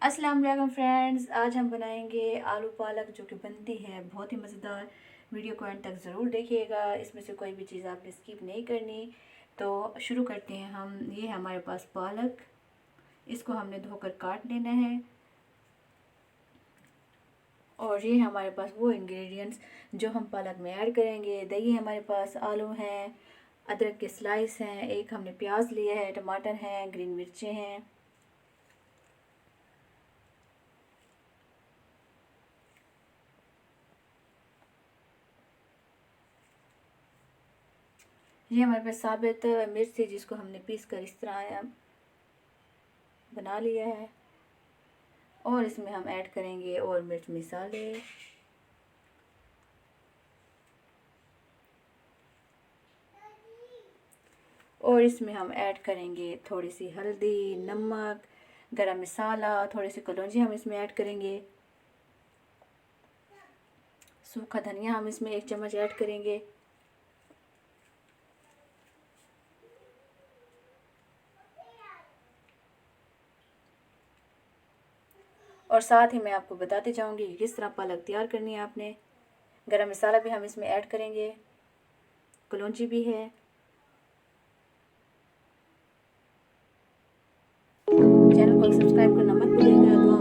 अस्सलाम वालेकुम फ्रेंड्स, आज हम बनाएंगे आलू पालक जो कि बनती है बहुत ही मज़ेदार। वीडियो को एंड तक ज़रूर देखिएगा, इसमें से कोई भी चीज़ आपने स्किप नहीं करनी। तो शुरू करते हैं हम। ये है हमारे पास पालक, इसको हमने धोकर काट लेना है। और ये हमारे पास वो इंग्रेडिएंट्स जो हम पालक में ऐड करेंगे। दही है हमारे पास, आलू हैं, अदरक के स्लाइस हैं, एक हमने प्याज लिया है, टमाटर हैं, ग्रीन मिर्चें हैं। ये हमारे पास साबित मिर्च थी जिसको हमने पीस कर इस तरह बना लिया है। और इसमें हम ऐड करेंगे और मिर्च मसाले, और इसमें हम ऐड करेंगे थोड़ी सी हल्दी, नमक, गरम मसाला, थोड़ी सी कलौंजी हम इसमें ऐड करेंगे। सूखा धनिया हम इसमें 1 चम्मच ऐड करेंगे। और साथ ही मैं आपको बताते जाऊंगी कि किस तरह पालक तैयार करनी है आपने। गरम मसाला भी हम इसमें ऐड करेंगे, कलौंजी भी है। चैनल को सब्सक्राइब करना मत भूलिएगा।